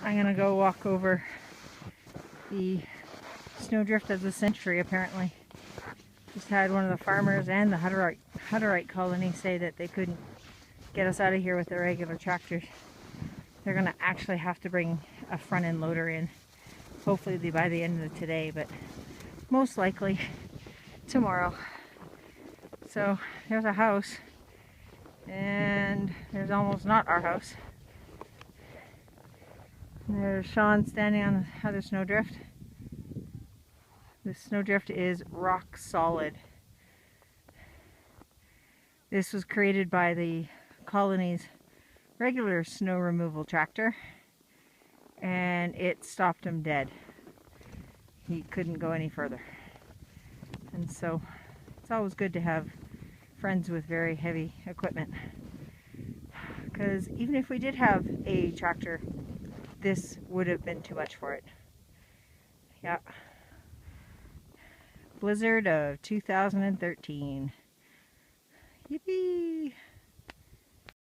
I'm gonna go walk over the snowdrift of the century, apparently. Just had one of the farmers and the Hutterite colony say that they couldn't get us out of here with the regular tractors. They're gonna actually have to bring a front end loader in. Hopefully by the end of today, but most likely tomorrow. So there's a house, and there's almost not our house. There's Sean standing on the other snowdrift. This snowdrift is rock solid. This was created by the colony's regular snow removal tractor, and it stopped him dead. He couldn't go any further. And so it's always good to have friends with very heavy equipment, because even if we did have a tractor, this would have been too much for it. Yeah. Blizzard of 2013. Yippee!